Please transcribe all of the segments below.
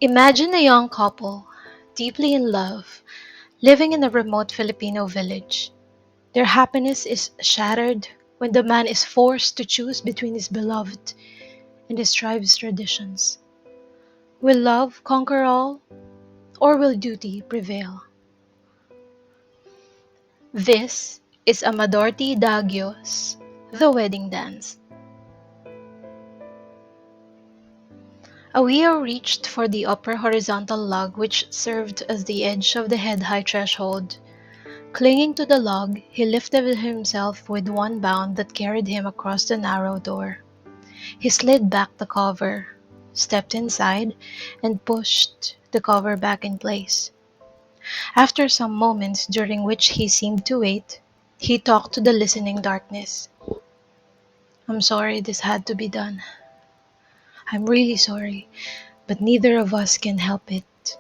Imagine a young couple, deeply in love, living in a remote Filipino village. Their happiness is shattered when the man is forced to choose between his beloved and his tribe's traditions. Will love conquer all, or will duty prevail? This is Amador T. Daguio's The Wedding Dance. Awiyao reached for the upper horizontal log which served as the edge of the head-high threshold. Clinging to the log, he lifted himself with one bound that carried him across the narrow door. He slid back the cover, stepped inside, and pushed the cover back in place. After some moments during which he seemed to wait, he talked to the listening darkness. "I'm sorry this had to be done. I'm really sorry, but neither of us can help it."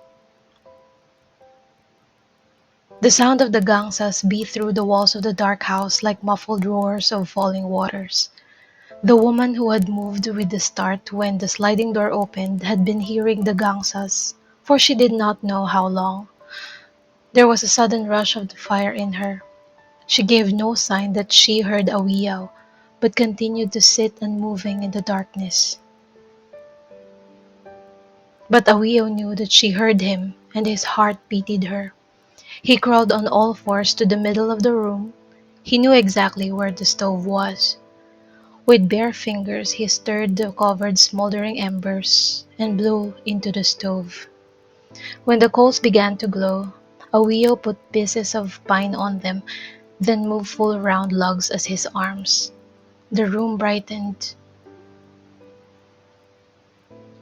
The sound of the gangsas beat through the walls of the dark house like muffled roars of falling waters. The woman who had moved with the start when the sliding door opened had been hearing the gangsas, for she did not know how long. There was a sudden rush of the fire in her. She gave no sign that she heard Awiyao, but continued to sit unmoving in the darkness. But Awiyao knew that she heard him, and his heart pitied her. He crawled on all fours to the middle of the room. He knew exactly where the stove was. With bare fingers he stirred the covered smoldering embers and blew into the stove. When the coals began to glow, Awiyao put pieces of pine on them, then moved full round logs as his arms. The room brightened.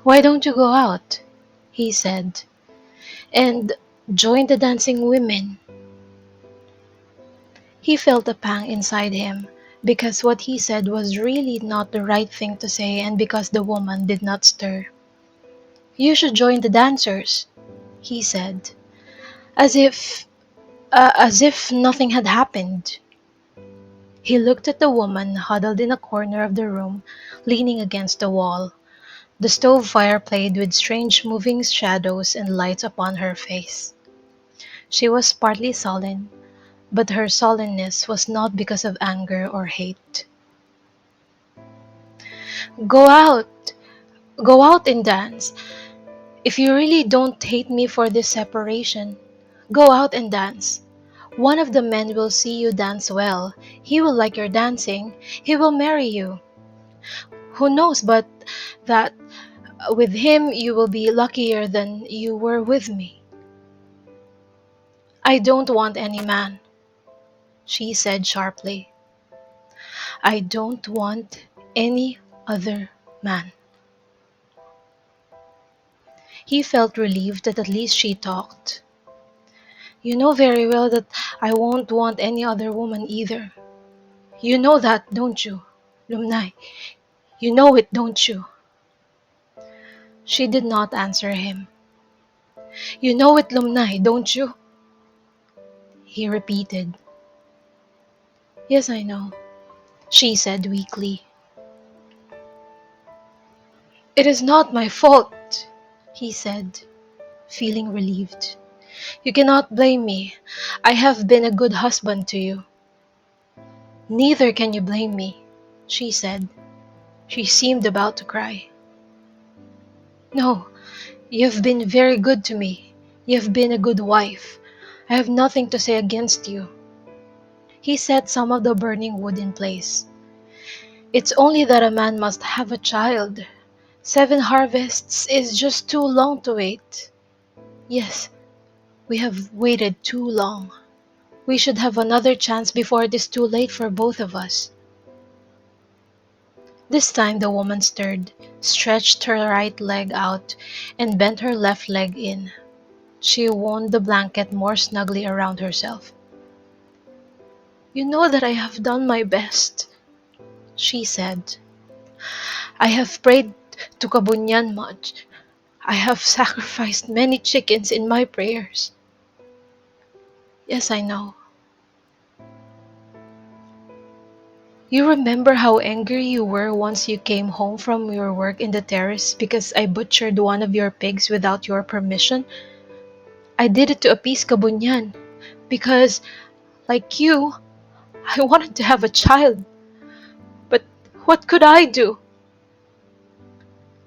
"Why don't you go out?" he said, "and join the dancing women?" He felt a pang inside him, because what he said was really not the right thing to say and because the woman did not stir. "You should join the dancers," he said, as if nothing had happened. He looked at the woman huddled in a corner of the room, leaning against the wall. The stove fire played with strange moving shadows and lights upon her face. She was partly sullen, but her sullenness was not because of anger or hate. "Go out! Go out and dance! If you really don't hate me for this separation, go out and dance. One of the men will see you dance well. He will like your dancing. He will marry you. Who knows but that with him you will be luckier than you were with me." "I don't want any man," she said sharply. "I don't want any other man." He felt relieved that at least she talked. "You know very well that I won't want any other woman either. You know that, don't you, Lumnay? You know it, don't you?" She did not answer him. "You know it, Lumnay, don't you?" he repeated. "Yes, I know," she said weakly. "It is not my fault," he said, feeling relieved. "You cannot blame me. I have been a good husband to you." "Neither can you blame me," she said. She seemed about to cry. "No, you have been very good to me. You have been a good wife. I have nothing to say against you." He set some of the burning wood in place. "It's only that a man must have a child. 7 harvests is just too long to wait. Yes, we have waited too long. We should have another chance before it is too late for both of us." This time the woman stirred, stretched her right leg out, and bent her left leg in. She wound the blanket more snugly around herself. "You know that I have done my best," she said. "I have prayed to Kabunyan much. I have sacrificed many chickens in my prayers." "Yes, I know." You remember how angry you were once you came home from your work in the terrace because I butchered one of your pigs without your permission? I did it to appease Kabunyan because, like you, I wanted to have a child. But what could I do?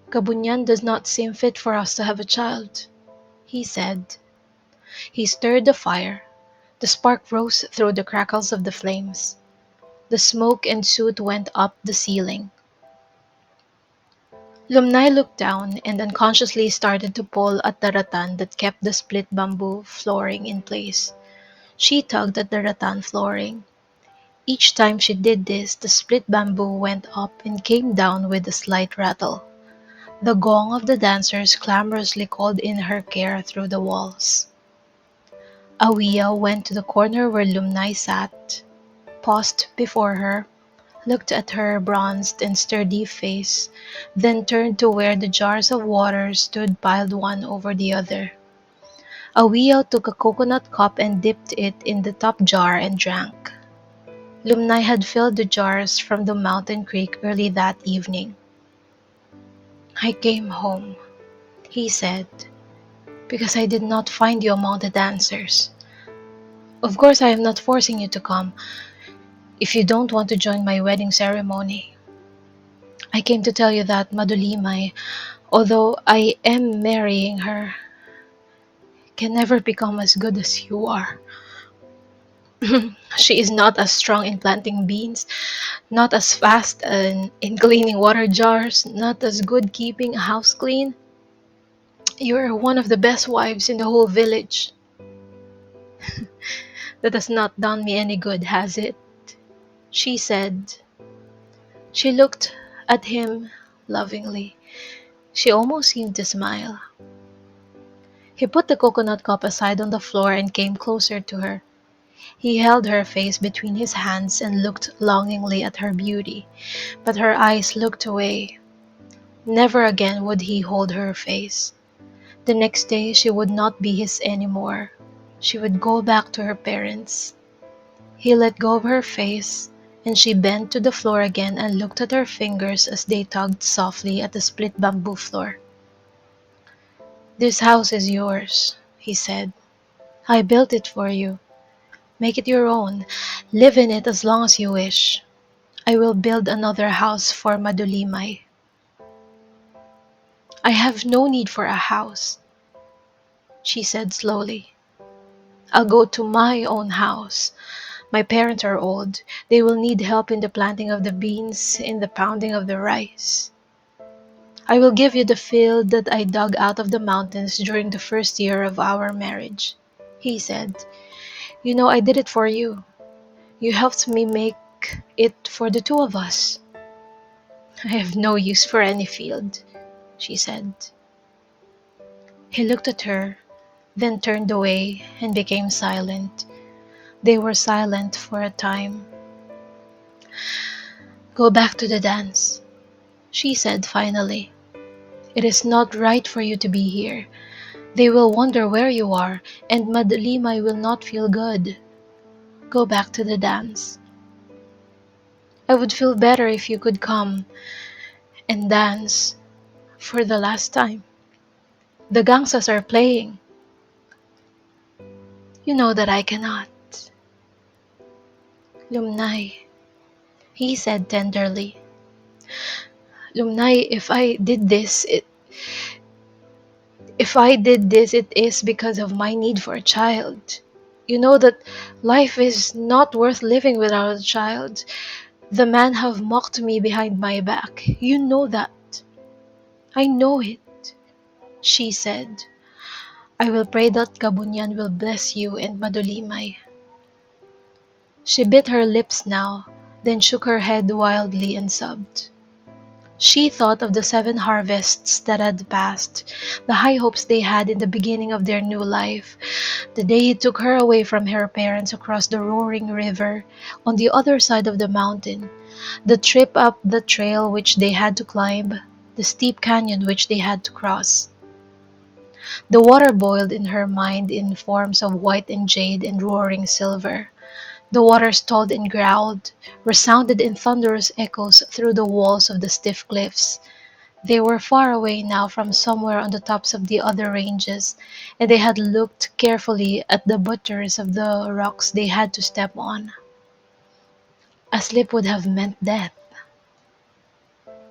Kabunyan does not seem fit for us to have a child, he said. He stirred the fire. The spark rose through the crackles of the flames. The smoke and soot went up the ceiling. Lumnay looked down and unconsciously started to pull at the rattan that kept the split bamboo flooring in place. She tugged at the rattan flooring. Each time she did this, the split bamboo went up and came down with a slight rattle. The gong of the dancers clamorously called in her care through the walls. Awiyao went to the corner where Lumnay sat, paused before her, looked at her bronzed and sturdy face, then turned to where the jars of water stood piled one over the other. Awiyao took a coconut cup and dipped it in the top jar and drank. Lumnay had filled the jars from the mountain creek early that evening. I came home, he said, because I did not find you among the dancers. Of course, I am not forcing you to come if you don't want to join my wedding ceremony. I came to tell you that Madulimay, although I am marrying her, can never become as good as you are. She is not as strong in planting beans, not as fast in cleaning water jars, not as good keeping a house clean. You are one of the best wives in the whole village. That has not done me any good, has it? She said. She looked at him lovingly. She almost seemed to smile. He put the coconut cup aside on the floor and came closer to her. He held her face between his hands and looked longingly at her beauty, but her eyes looked away. Never again would he hold her face. The next day she would not be his anymore. She would go back to her parents. He let go of her face, and she bent to the floor again and looked at her fingers as they tugged softly at the split bamboo floor. This house is yours, he said. I built it for you. Make it your own. Live in it as long as you wish. I will build another house for Madulimay. I have no need for a house, she said slowly. I'll go to my own house. My parents are old. They will need help in the planting of the beans, in the pounding of the rice. I will give you the field that I dug out of the mountains during the first year of our marriage, he said. You know, I did it for you. You helped me make it for the two of us. I have no use for any field, she said. He looked at her, then turned away and became silent. They were silent for a time. Go back to the dance, she said finally. It is not right for you to be here. They will wonder where you are, and Madalima will not feel good. Go back to the dance. I would feel better if you could come and dance for the last time. The gangsas are playing. You know that I cannot. Lumnay, he said tenderly. Lumnay, if I did this, it is because of my need for a child. You know that life is not worth living without a child. The men have mocked me behind my back. You know that. I know it, she said. I will pray that Kabunyan will bless you and Madulimay. She bit her lips now, then shook her head wildly and sobbed. She thought of the 7 harvests that had passed, the high hopes they had in the beginning of their new life, the day he took her away from her parents across the roaring river on the other side of the mountain, the trip up the trail which they had to climb, the steep canyon which they had to cross. The water boiled in her mind in forms of white and jade and roaring silver. The water stalled and growled, resounded in thunderous echoes through the walls of the stiff cliffs. They were far away now from somewhere on the tops of the other ranges, and they had looked carefully at the butters of the rocks they had to step on. A slip would have meant death.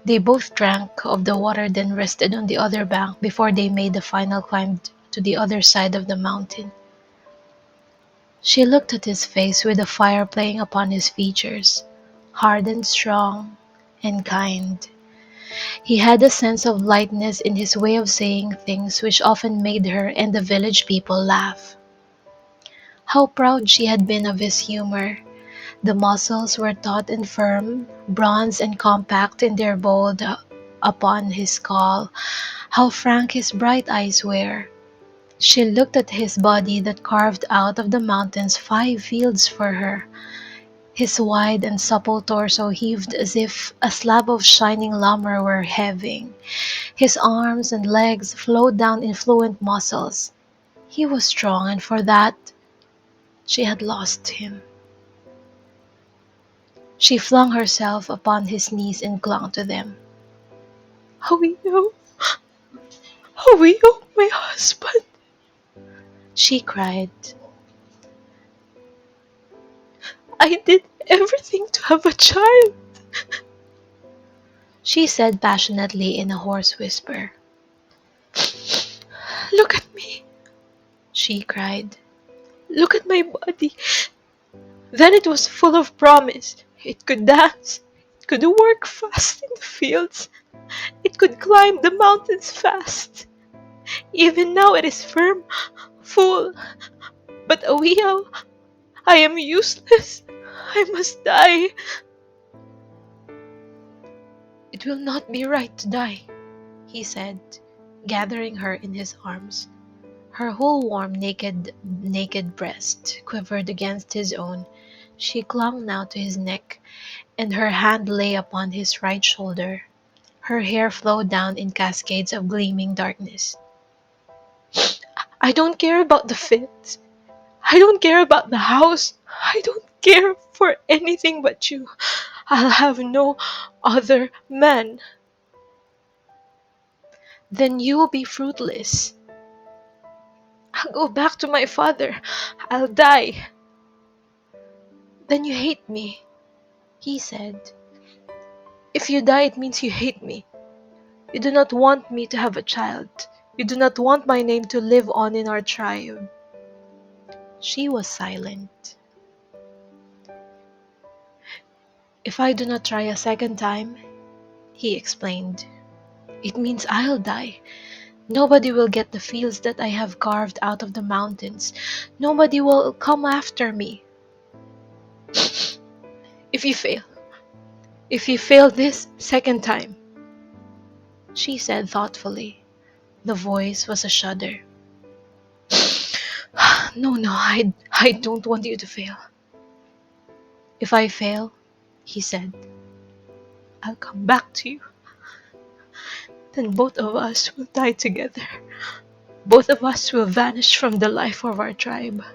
They both drank of the water, then rested on the other bank before they made the final climb to the other side of the mountain. She looked at his face with the fire playing upon his features, hard and strong and kind. He had a sense of lightness in his way of saying things which often made her and the village people laugh. How proud she had been of his humor! The muscles were taut and firm, bronze and compact in their bold upon his skull. How frank his bright eyes were! She looked at his body that carved out of the mountains 5 fields for her. His wide and supple torso heaved as if a slab of shining lumber were heaving. His arms and legs flowed down in fluent muscles. He was strong, and for that she had lost him. She flung herself upon his knees and clung to them. "Awiyao, Awiyao, my husband!" she cried. "I did everything to have a child," she said passionately in a hoarse whisper. "Look at me," she cried. "Look at my body. Then it was full of promise. It could dance. It could work fast in the fields. It could climb the mountains fast. Even now it is firm, full. But Awiyao, I am useless. I must die." "It will not be right to die," he said, gathering her in his arms. Her whole warm, naked breast quivered against his own. She clung now to his neck, and her hand lay upon his right shoulder. Her hair flowed down in cascades of gleaming darkness. "I don't care about the fields. I don't care about the house. I don't care for anything but you. I'll have no other man." "Then you will be fruitless." "I'll go back to my father. I'll die." "Then you hate me," he said. "If you die, it means you hate me. You do not want me to have a child. You do not want my name to live on in our tribe." She was silent. "If I do not try a second time," he explained, "it means I'll die. Nobody will get the fields that I have carved out of the mountains. Nobody will come after me. If you fail, if you fail this second time," she said thoughtfully. The voice was a shudder. "No, no, I don't want you to fail." "If I fail," he said, "I'll come back to you. Then both of us will die together. Both of us will vanish from the life of our tribe."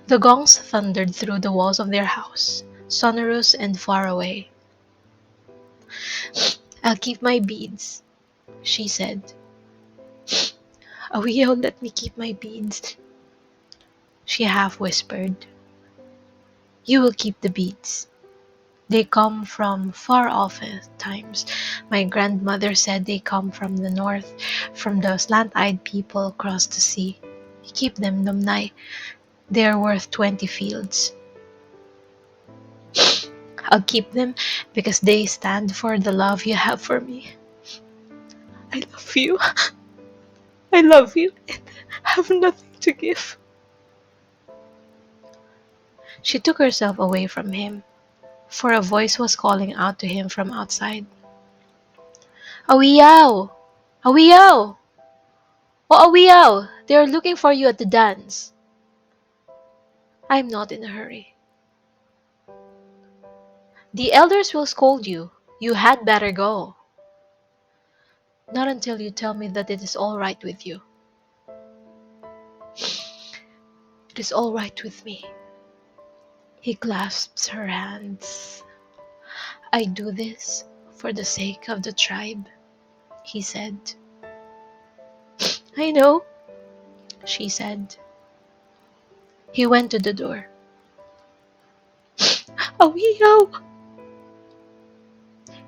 The gongs thundered through the walls of their house, sonorous and far away. "I'll keep my beads," she said. "Awiyao, let me keep my beads," she half whispered. "You will keep the beads. They come from far off times. My grandmother said they come from the north, from the slant-eyed people across the sea. Keep them, Lumnay. They are worth 20 fields." "I'll keep them because they stand for the love you have for me." "I love you. I love you and have nothing to give." She took herself away from him, for a voice was calling out to him from outside. "Awiyao! Awiyao! Oh, Awiyao! They are looking for you at the dance." "I'm not in a hurry." "The elders will scold you. You had better go." "Not until you tell me that it is all right with you." It is all right with me. He clasps her hands. I do this for the sake of the tribe, he said. I know, she said. He went to the door. Awiyao!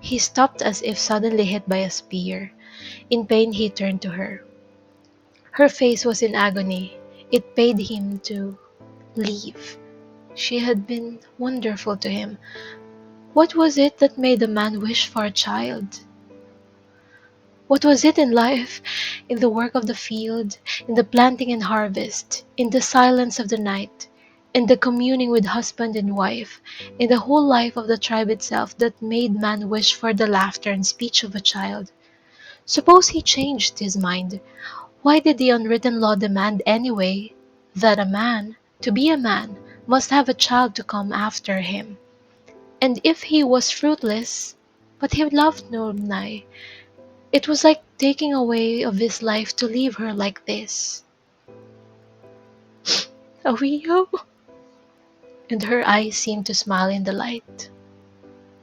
He stopped as if suddenly hit by a spear. In pain, he turned to her. Her face was in agony. It paid him to leave. She had been wonderful to him. What was it that made a man wish for a child? What was it in life, in the work of the field, in the planting and harvest, in the silence of the night, in the communing with husband and wife, in the whole life of the tribe itself that made man wish for the laughter and speech of a child? Suppose he changed his mind. Why did the unwritten law demand anyway that a man, to be a man, must have a child to come after him? And if he was fruitless, but he loved Lumnay, it was like taking away of his life to leave her like this. Awiyao? And her eyes seemed to smile in the light.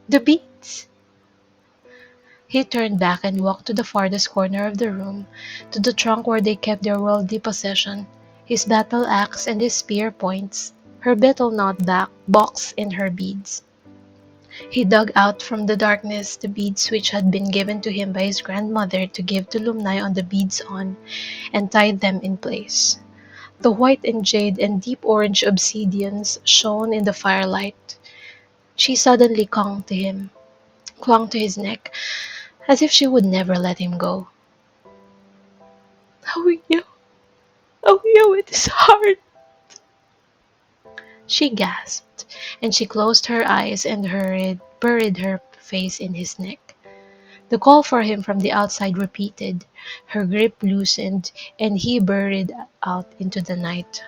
The beads! He turned back and walked to the farthest corner of the room, to the trunk where they kept their worldly possession, his battle axe and his spear points, her betel nut back box and her beads. He dug out from the darkness the beads which had been given to him by his grandmother to give to Lumnay on the beads on, and tied them in place. The white and jade and deep orange obsidians shone in the firelight. She suddenly clung to his neck, as if she would never let him go. Awiyao, Awiyao, it is hard, she gasped, and she closed her eyes and buried her face in his neck. The call for him from the outside repeated, her grip loosened, and he buried out into the night.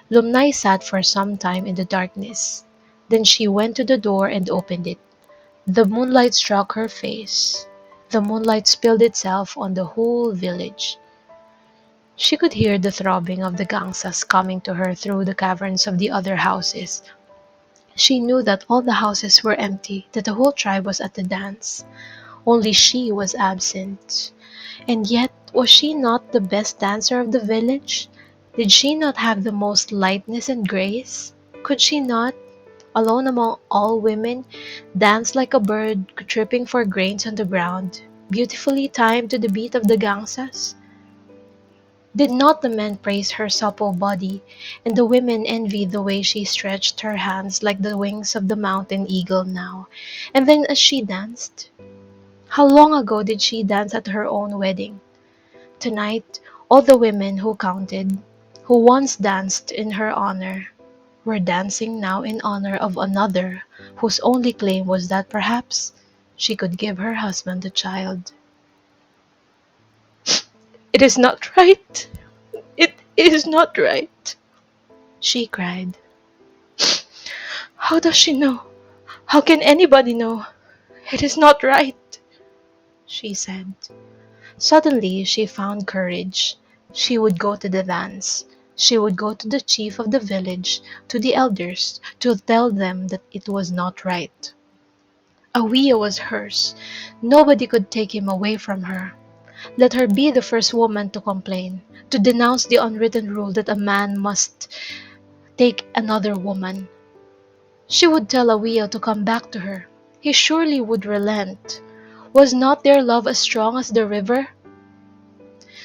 Lumnay sat for some time in the darkness. Then she went to the door and opened it. The moonlight struck her face. The moonlight spilled itself on the whole village. She could hear the throbbing of the gangsas coming to her through the caverns of the other houses. She knew that all the houses were empty, that the whole tribe was at the dance. Only she was absent. And yet, was she not the best dancer of the village? Did she not have the most lightness and grace? Could she not, alone among all women, dance like a bird tripping for grains on the ground, beautifully timed to the beat of the gangsas? Did not the men praise her supple body, and the women envy the way she stretched her hands like the wings of the mountain eagle now? And then as she danced, how long ago did she dance at her own wedding? Tonight, all the women who counted, who once danced in her honor, were dancing now in honor of another whose only claim was that perhaps she could give her husband a child. It is not right. It is not right, she cried. How does she know? How can anybody know? It is not right, she said. Suddenly she found courage. She would go to the dance. She would go to the chief of the village, to the elders, to tell them that it was not right. Awiyao was hers. Nobody could take him away from her. Let her be the first woman to complain, to denounce the unwritten rule that a man must take another woman. She would tell Awiyao to come back to her. He surely would relent. Was not their love as strong as the river?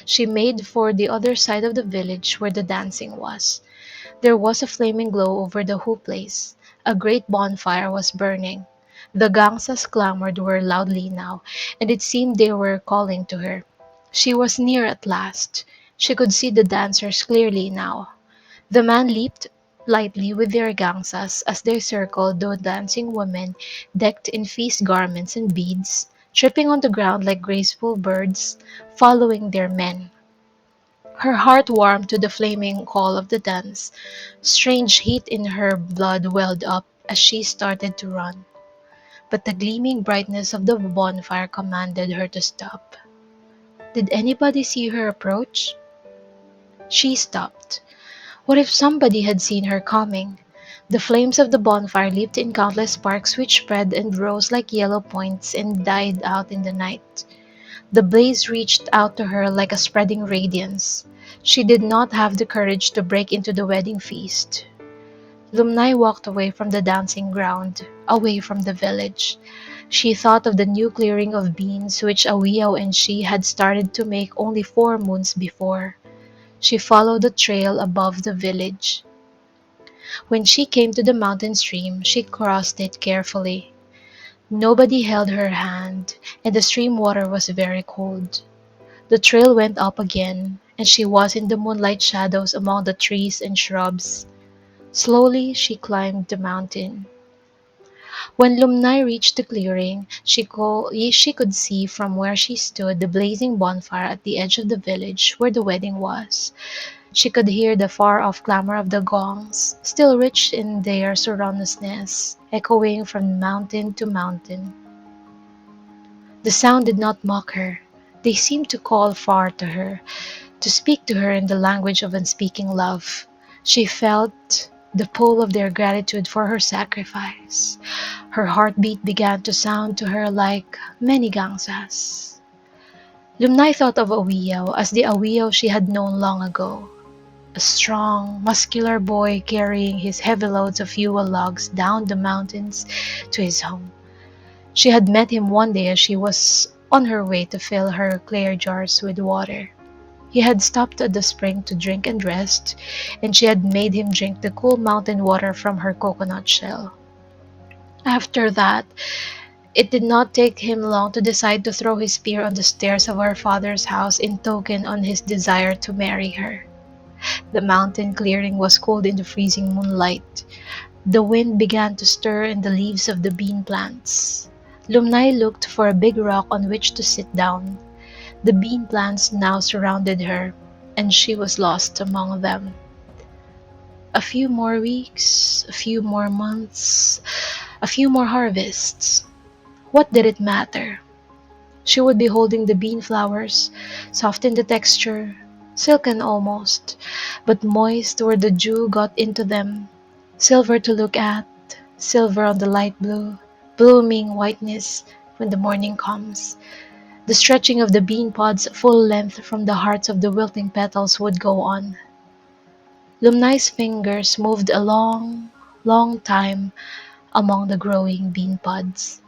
She made for the other side of the village where the dancing was. There was a flaming glow over the whole place. A great bonfire was burning. The gangsas clamored were loudly now, and it seemed they were calling to her. She was near at last. She could see the dancers clearly now. The man leaped lightly with their gangsas as they circled the dancing women, decked in feast garments and beads, tripping on the ground like graceful birds, following their men. Her heart warmed to the flaming call of the dance. Strange heat in her blood welled up as she started to run. But the gleaming brightness of the bonfire commanded her to stop. Did anybody see her approach? She stopped. What if somebody had seen her coming? The flames of the bonfire leaped in countless sparks which spread and rose like yellow points and died out in the night. The blaze reached out to her like a spreading radiance. She did not have the courage to break into the wedding feast. Lumnay walked away from the dancing ground, away from the village. She thought of the new clearing of beans which Awiyao and she had started to make only 4 moons before. She followed the trail above the village. When she came to the mountain stream, she crossed it carefully. Nobody held her hand, and the stream water was very cold. The trail went up again, and she was in the moonlight shadows among the trees and shrubs. Slowly she climbed the mountain. When Lumnay reached the clearing, she could see from where she stood the blazing bonfire at the edge of the village where the wedding was. She could hear the far-off clamor of the gongs, still rich in their surroundedness, echoing from mountain to mountain. The sound did not mock her. They seemed to call far to her, to speak to her in the language of unspeaking love. She felt the pull of their gratitude for her sacrifice. Her heartbeat began to sound to her like many gangsas. Lumnay thought of Awiyao as the Awiyao she had known long ago. A strong, muscular boy carrying his heavy loads of fuel logs down the mountains to his home. She had met him one day as she was on her way to fill her clay jars with water. He had stopped at the spring to drink and rest, and she had made him drink the cool mountain water from her coconut shell. After that, it did not take him long to decide to throw his spear on the stairs of her father's house in token on his desire to marry her. The mountain clearing was cold in the freezing moonlight. The wind began to stir in the leaves of the bean plants. Lumnay looked for a big rock on which to sit down. The bean plants now surrounded her, and she was lost among them. A few more weeks, a few more months, a few more harvests. What did it matter? She would be holding the bean flowers, soft in the texture, silken almost, but moist where the dew got into them, silver to look at, silver on the light blue, blooming whiteness when the morning comes. The stretching of the bean pods full length from the hearts of the wilting petals would go on. Lumnay's fingers moved a long, long time among the growing bean pods.